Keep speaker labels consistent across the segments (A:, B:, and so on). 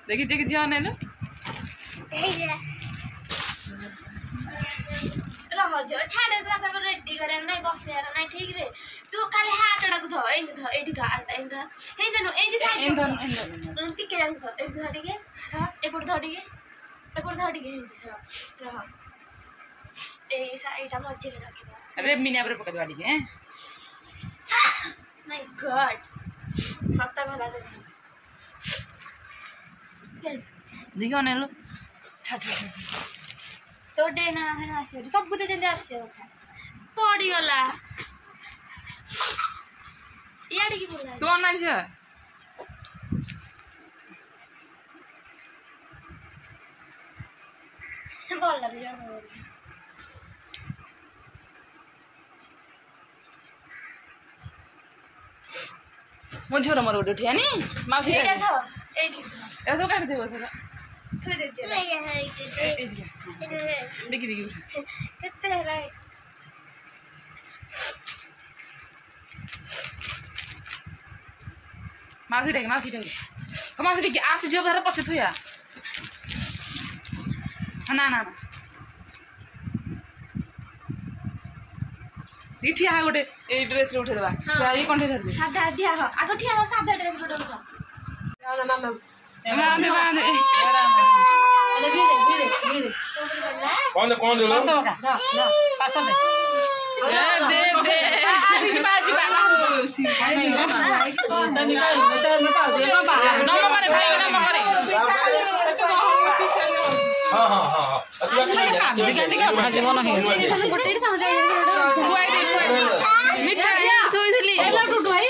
A: देखी देखी जी आने लो
B: रह जो छाड़े तो रेडी करे नहीं बस यार नहीं ठीक रे तू काले हाटडा को ध एंड ध एडी ध आटा एंड ध हे देनु एंड साइड ध टिके जान ध एडी ध टिके हां एपड़ ध टिके रह ए साइडा मजे के रखी
A: अरे मिनी पर पकड़ वाली के
B: माय गॉड सप्ताह भला दे
A: देखी आने लो छा छा
B: तो डेना है आसे सब कुछ जल्दी आसे उठा पड़ी गला याडी की बोला
A: तू आना छ
B: बोल रे यार
A: मुझे मर उठ उठिया नी माफी
B: एटा था एडी
A: ऐसा काट दे बस
B: थोड़ी देर चला ये है
A: बिकी बिकी
B: कितने है
A: माफी दे कमा से के आस जो घर पछ थुया ना ना इठिया है गोटे ए ड्रेस रे उठे देबा ये कोनठे धर दे
B: सादा दिया हो आगो ठिया हो सादा ड्रेस गोटे उठा ना मामा
A: बांधे
B: अरे भी
C: कौन दे लो
A: पास दे दे आज बाजी नंबर भाई नंबर
C: हां
A: भाजी मन है मिठा थोई दिली टुटु भाई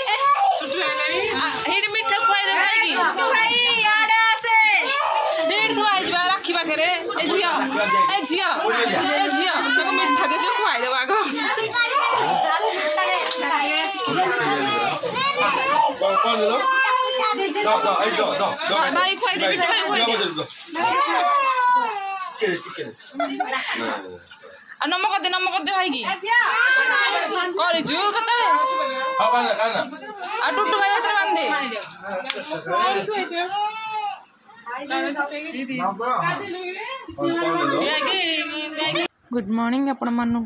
A: हेड मिठा खुआई दे भाई की भाई आड़े से डेढ़ तो आज बा राखी पाखरे ए झिया तो मिठा दे खुआई दे बागो
C: कौन दे लो दो
A: भाई खुआई दे मिठा खुआई दे
C: के
A: नमक दे भाई की करे जू कते
C: हां काना
A: आ टुटु भाई तो बांधे गुड मॉर्निंग आपण मानू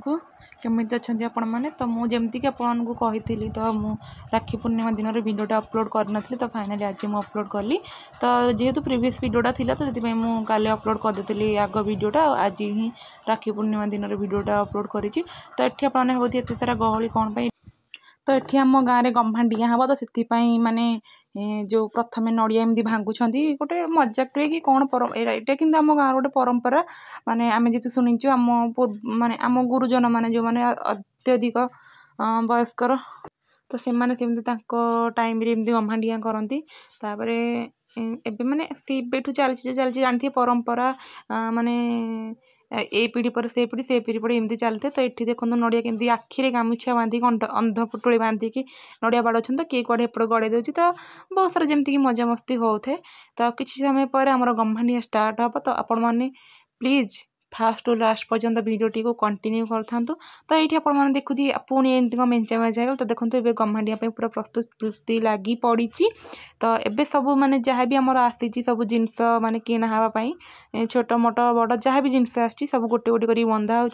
A: केमिति अच्छा आपण मैंने तो मुझे कि आपको कही तो मु राखी पूर्णिमा दिन भिडियोटा अपलोड करनी तो फाइनाली आज मुझे अपलोड कली तो जेहेतु प्रीवियस भिडियोटा थी तो से मुझे अपलोड करदेली आग भिडियोटा आज ही राखी पूर्णिमा दिन भिडियोटा अपलोड करी तो ये आपने भावती एत सारा गहली कौन पाई तो ये आम गाँव में गम्हाडिया हम तो से माने जो प्रथम नड़िया एमती भांगुंट गोटे मजाक कि कौन यहाँ कि आम गाँव गोटे परंपरा माने आम जी शुणीचु आम माने आम गुरुजन मैंने जो मैंने अत्यधिक वयस्कर तो से टाइम एमती गम्हाडिया करती एबे माने सेठू चलती जानती परंपरा माने ए पीढ़ी पर से पीढ़ी पर एमती चलते तो ये देखो नड़िया केमती आखिरे गामुछा बांधिक अंध पुटुली बांधिक नड़िया बाड़ौन तो किए कड़े एपटे गड़े दूसरी तो बहुत सारा जमीक मजा मस्ती होते तो किसी समय पर आमर गम्हाडिया स्टार्ट हम तो आपण मैंने प्लीज फास्ट टू लास्ट पर्यंत भिडियोटी को कंटिन्यू करता तो ये आपने देखुची पुणी एमती मेंचा मेंचा हो तो देखो ये गम्हाडिया पूरा प्रस्तुति लगी पड़ी तो एबे सब माने जहाँ भी आमर आसी सब जिनस माने किणा हाँवाई छोट मोट बड़ जहाँ भी जिनस आसी सब गोटे गोटे कर बंधा हो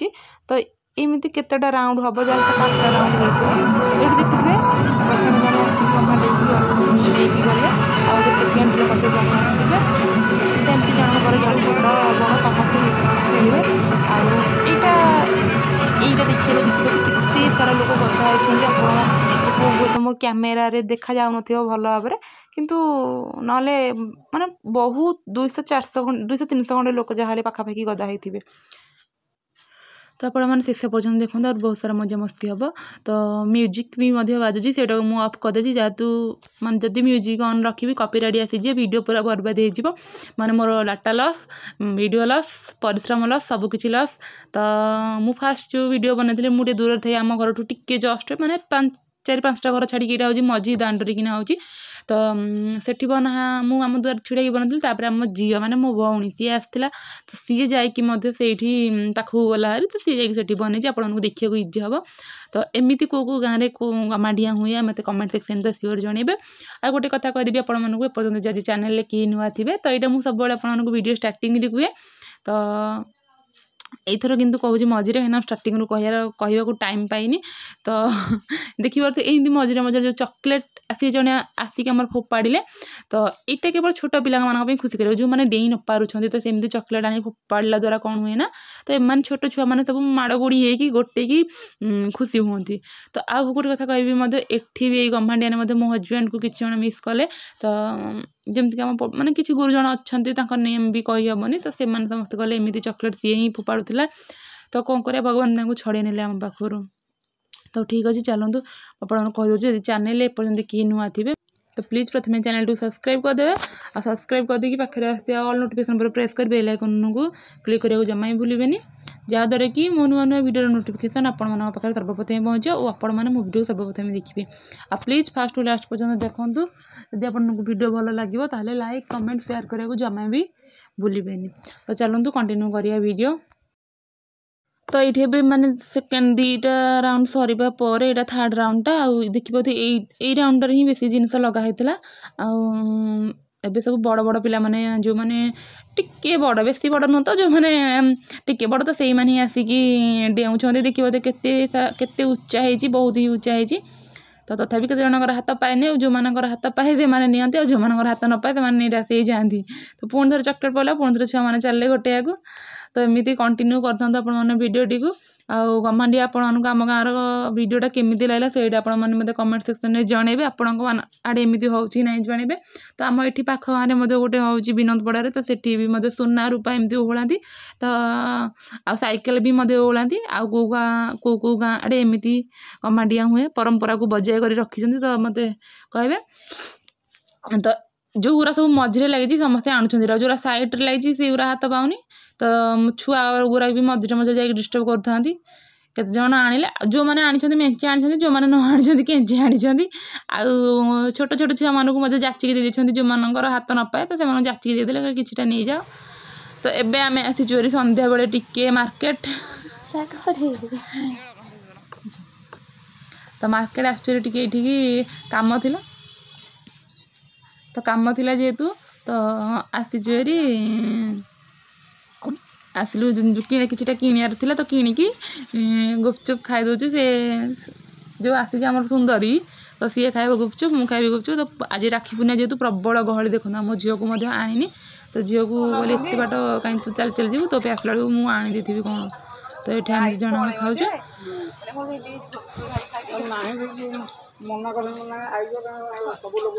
A: तो एमती केतेटा राउंड हम जहाँ 5टा राउंड होते ये देखिए प्रथम जन गले और सेकेंड एमती जन पर जन बड़ बड़ समस्त खेलिए आईटा देखिए केते सारा लोक कथा होती मो कैमेरा रे देखा जाऊन भल भाव में किंतु नले माने बहुत 200-400 200-300 खंडे लोक जहाँ पाखापाखि गदा होते तो आपण मैंने शेष पर्यटन देखते और बहुत सारा मजा मस्ती हम तो म्यूजिक भी बाजुची से मुझे अफ करदे जेहेतु माने जदि म्यूजिक ऑन रखी कॉपीराइट आसीजे वीडियो पूरा बर्बाद हो माने मोर डाटा लॉस वीडियो लॉस परिश्रम लॉस सबकिछि लॉस तो मु फास्ट जो वीडियो बनैथिले मुझे दूर थे आम घर टिके जस्ट माने 4-5टा घर छाड़ी इटा हूँ मझी दांडरी किना हो तो सेठी बना मु आम द्वार छिड़ाई बनती आम झी माने मो भौणी सी आसला तो सी जाकि पाखु गला तो सी जाकि बनई आपको देखा इजी हम तो एमती कौ गाँव में कौ गमाडिया हुए मत कमेंट सेक्शन तो सियोर जनइबे आ गोटे कथा कहदेवी आपको एपर्तंत जब चैनल किए नुआ थे तो यहाँ मुझे सब आपको वीडियो स्टार्टिंग कहे तो एथर किंतु कहूँ मझे है स्टार्टिंग कहवाक टाइम पाइनी तो देखिए तो यही मझे मझे जो चॉकलेट आसी जड़े आसिक आम फोपाड़े तो यहाँ केवल छोट पिला खुशी कर जो मैंने डेई न पार्टी तो सेमती चॉकलेट आनी फोपाड़ा द्वारा कौन हुए ना तो एम छोट छुआ मैंने सब माड़ गोड़ी होगी गोटे की खुशी हुंती तो आउ गोटे कथा कह एठी भी गम्हाडिया मो हजबैंड को किसी जन मिस कले तो जमती आम माने किसी गुरुजन अच्छा नेम भी कहीहबनी तो से समस्त कले एमती चॉकलेट सी ही फोपाड़ूला तो कौन कर भगवान छड़े ने आम पाखर तो ठीक अच्छे चलतु आपको कहीदे चैनल एपर्तंत किए नुआ थे तो प्लीज प्रथम चैनल को सब्सक्राइब करदे और सब्सक्राइब करदे पाखे आसते ऑल नोटिफिकेशन पर प्रेस कर बेल आइकन को क्लिक करने जमा ही भूलें जहाँद्वारा कि मो नुआ नुआ वीडियो नोटिफिकेशन आपण पाखे सर्वप्रथम पहुँचे और आपण मैंने मो वीडियो सर्वप्रथम देखिए आ प्लीज फास्ट टू लास्ट पर्यटन देखूँ जब आपको वीडियो भल लगे ताहले लाइक कमेंट शेयर करने को जमा भी भूलें तो चलतु कंटिन्यू करिया वीडियो तो ये भी माने सेकेंड दीटा राउंड सरीबा पर यहाँ थर्ड राउंडटा देखिए यही राउंड ही बेसी जिनस लगाई एबे सब बड़ बड़ पिला माने जो माने टिके बड़ बेसी बड़ नुह तो जो माने टिके बड़ तो से ही आसिकी डेउछंती देखिए केते उच्चा है बहुत ही उच्चा है तो तथापि केते जनकर हाथ पाएनि जो मानकर हाथ पाए से माने नियंती जो मानकर हाथ न पाए से माने निराश हो जाती तो पुणी थोड़े चॉकलेट पड़ा पुणी थे छुआ मैंने चलले गोटे को तो एमती कंटिन्यू करते भिडियोटी को आउ गम्हाडिया आपण आम गाँव भिडियोटा केमी लगे से आपते कमेंट सेक्शन में जनइबे आपण आड़े एमती होची ना जनइबे तो आम ये पाख गाँव में गोटे हूँ विनोदपड़ा तो सेठी भी सुना रूपा एमती ओहलाती तो आ साइकेल भी ओहलाती आउ कौ गाँ आड़े एमती गम्हाडिया हुए परंपरा को बजाय कर रखी तो मत कहे तो जो गुरा सब मझे लगी समस्ते आणुंट जो सैड्रे लगी से गुरा हाथ पाऊनी तो छुआ गुरा भी मझे मझे जा डिस्टर्ब करता केते जन आनिले जो मैंने आनी मेचे आनी जो मैंने न आनी केंचे आनी आउ छोट छोट छुआ मानक मत जाचिक दे जो मानकर हाथ न पाए तो से जाचिक देदेले किछिटा नहीं जाओ तो एबे आमे आसी संध्या बेले टिके मार्केट तो मार्केट आसचुरी टिके ये काम थिला तो काम थिला जेहेतु तो आसीचुरी आसलु किछिटा किनियार थिला तो किणिकी गुपचुप खाई दउछु से जो आसी आम सुंदरी तो सी खाइब गुपचुप मु खाइबी गुपचुप तो आज राखी पूर्णिमा जेहेतु प्रबल गहली देखो मो झील को आनी तो झील को बोले एत बाट कहीं तू चल चल जीव तो पे आसला बेलू मुझे आनी देती कौन तो ये जन खाऊ
D: मना कर सब लोग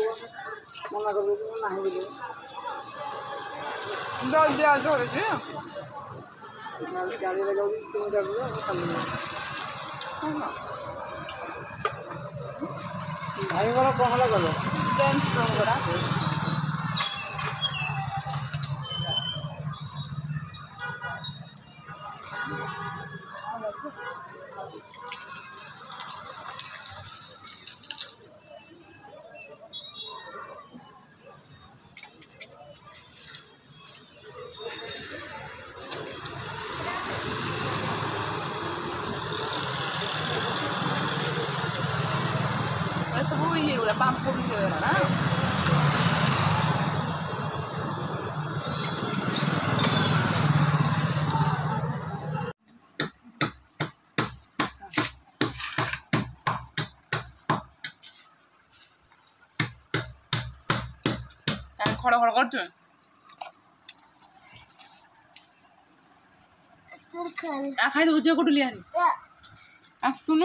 D: मना कर गाड़ी लगा भाई वाला कौन लगा
A: सब ये पाम्पुर ना खड़ खड़ कर खाई दो जो कुटुली आसुन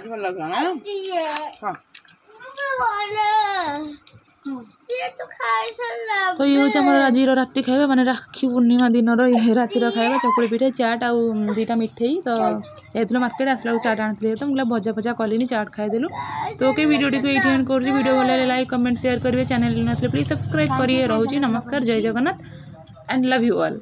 A: भल लगा ना तो ये हूँ आम आज राति खाଇବା माने राखी पूर्णिमा दिन रातिर खाଇବା चकुली पिठा चाट आउ 2टा मिठेई तो जाइलु मार्केट आसला चाट आनी तो मुझे भजा भजा कलिनी चाट खाईदेलु तो ओके वीडियो टी ये एंड कर वीडियो भल लाइक कमेंट शेयर करेंगे चैनल नथिले प्लीज सब्सक्राइब करिए रोची नमस्कार जय Jagannath and love you all.